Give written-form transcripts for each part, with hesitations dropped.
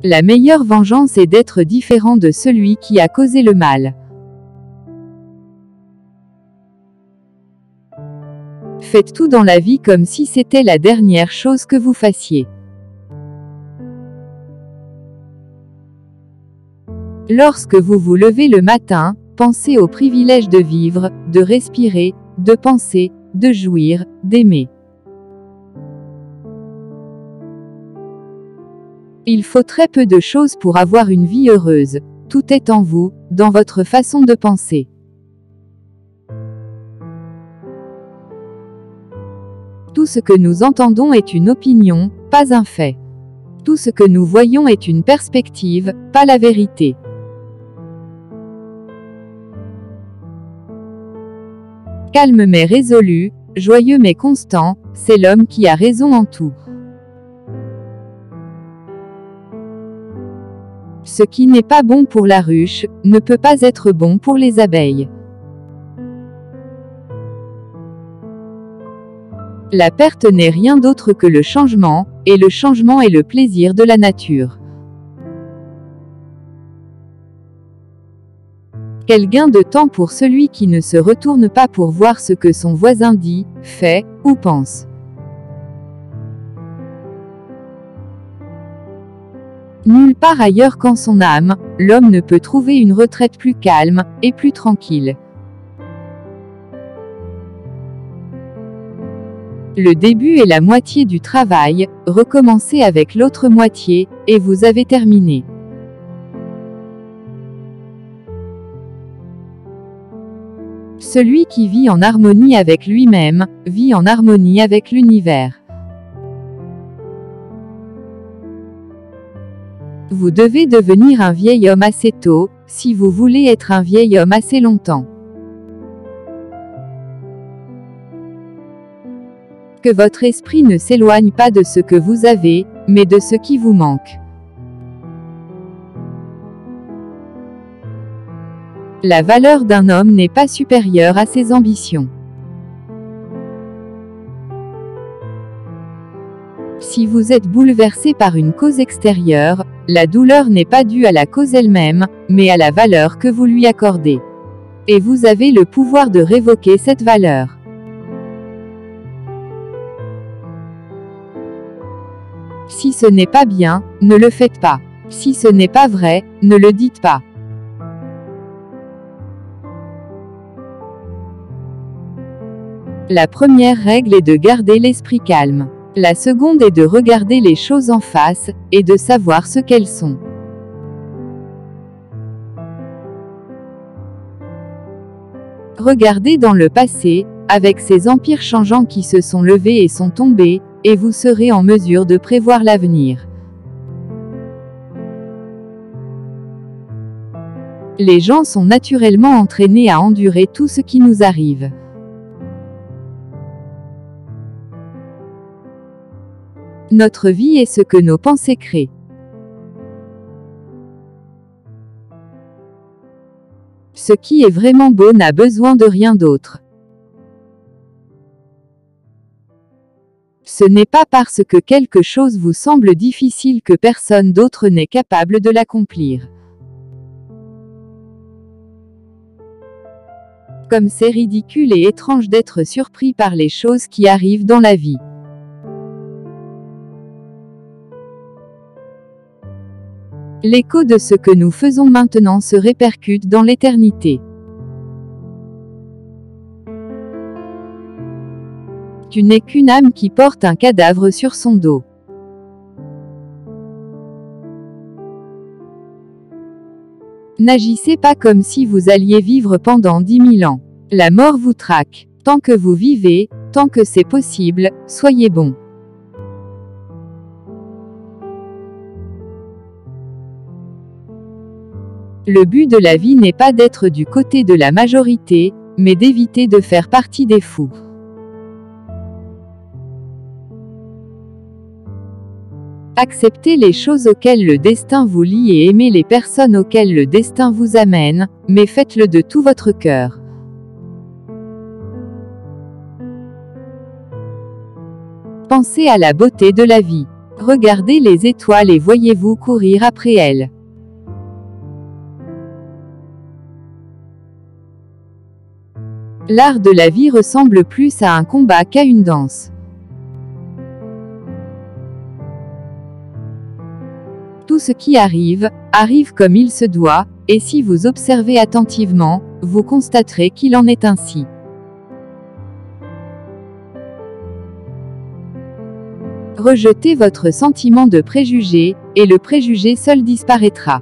La meilleure vengeance est d'être différent de celui qui a causé le mal. Faites tout dans la vie comme si c'était la dernière chose que vous fassiez. Lorsque vous vous levez le matin, pensez au privilège de vivre, de respirer, de penser, de jouir, d'aimer. Il faut très peu de choses pour avoir une vie heureuse. Tout est en vous, dans votre façon de penser. Tout ce que nous entendons est une opinion, pas un fait. Tout ce que nous voyons est une perspective, pas la vérité. Calme mais résolu, joyeux mais constant, c'est l'homme qui a raison en tout. Ce qui n'est pas bon pour la ruche, ne peut pas être bon pour les abeilles. La perte n'est rien d'autre que le changement, et le changement est le plaisir de la nature. Quel gain de temps pour celui qui ne se retourne pas pour voir ce que son voisin dit, fait, ou pense. Nulle part ailleurs qu'en son âme, l'homme ne peut trouver une retraite plus calme, et plus tranquille. Le début est la moitié du travail, recommencez avec l'autre moitié, et vous avez terminé. Celui qui vit en harmonie avec lui-même, vit en harmonie avec l'univers. Vous devez devenir un vieil homme assez tôt, si vous voulez être un vieil homme assez longtemps. Que votre esprit ne s'éloigne pas de ce que vous avez, mais de ce qui vous manque. La valeur d'un homme n'est pas supérieure à ses ambitions. Si vous êtes bouleversé par une cause extérieure, la douleur n'est pas due à la cause elle-même, mais à la valeur que vous lui accordez. Et vous avez le pouvoir de révoquer cette valeur. Si ce n'est pas bien, ne le faites pas. Si ce n'est pas vrai, ne le dites pas. La première règle est de garder l'esprit calme. La seconde est de regarder les choses en face, et de savoir ce qu'elles sont. Regardez dans le passé, avec ces empires changeants qui se sont levés et sont tombés, et vous serez en mesure de prévoir l'avenir. Les gens sont naturellement entraînés à endurer tout ce qui nous arrive. Notre vie est ce que nos pensées créent. Ce qui est vraiment beau n'a besoin de rien d'autre. Ce n'est pas parce que quelque chose vous semble difficile que personne d'autre n'est capable de l'accomplir. Comme c'est ridicule et étrange d'être surpris par les choses qui arrivent dans la vie. L'écho de ce que nous faisons maintenant se répercute dans l'éternité. Tu n'es qu'une âme qui porte un cadavre sur son dos. N'agissez pas comme si vous alliez vivre pendant 10 000 ans. La mort vous traque. Tant que vous vivez, tant que c'est possible, soyez bon. Le but de la vie n'est pas d'être du côté de la majorité, mais d'éviter de faire partie des fous. Acceptez les choses auxquelles le destin vous lie et aimez les personnes auxquelles le destin vous amène, mais faites-le de tout votre cœur. Pensez à la beauté de la vie. Regardez les étoiles et voyez-vous courir après elles. L'art de la vie ressemble plus à un combat qu'à une danse. Tout ce qui arrive, arrive comme il se doit, et si vous observez attentivement, vous constaterez qu'il en est ainsi. Rejetez votre sentiment de préjugé, et le préjugé seul disparaîtra.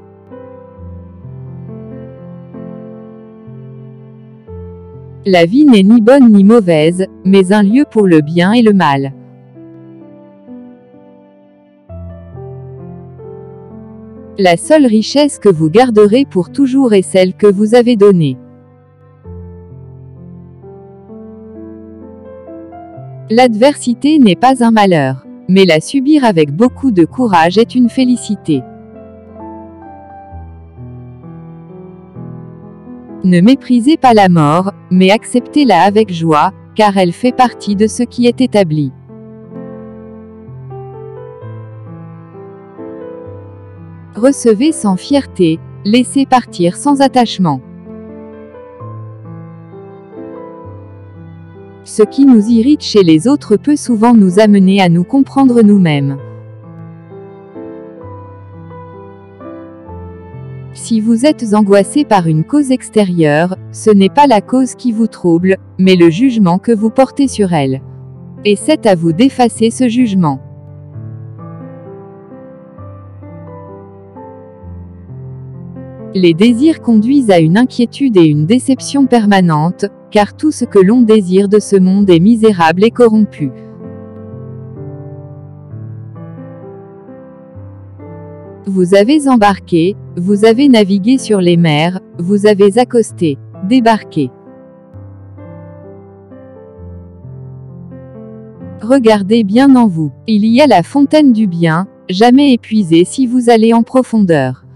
La vie n'est ni bonne ni mauvaise, mais un lieu pour le bien et le mal. La seule richesse que vous garderez pour toujours est celle que vous avez donnée. L'adversité n'est pas un malheur, mais la subir avec beaucoup de courage est une félicité. Ne méprisez pas la mort, mais acceptez-la avec joie, car elle fait partie de ce qui est établi. Recevez sans fierté, laissez partir sans attachement. Ce qui nous irrite chez les autres peut souvent nous amener à nous comprendre nous-mêmes. Si vous êtes angoissé par une cause extérieure, ce n'est pas la cause qui vous trouble, mais le jugement que vous portez sur elle. Et c'est à vous d'effacer ce jugement. Les désirs conduisent à une inquiétude et une déception permanente, car tout ce que l'on désire de ce monde est misérable et corrompu. Vous avez embarqué, vous avez navigué sur les mers, vous avez accosté, débarqué. Regardez bien en vous. Il y a la fontaine du bien, jamais épuisée si vous allez en profondeur.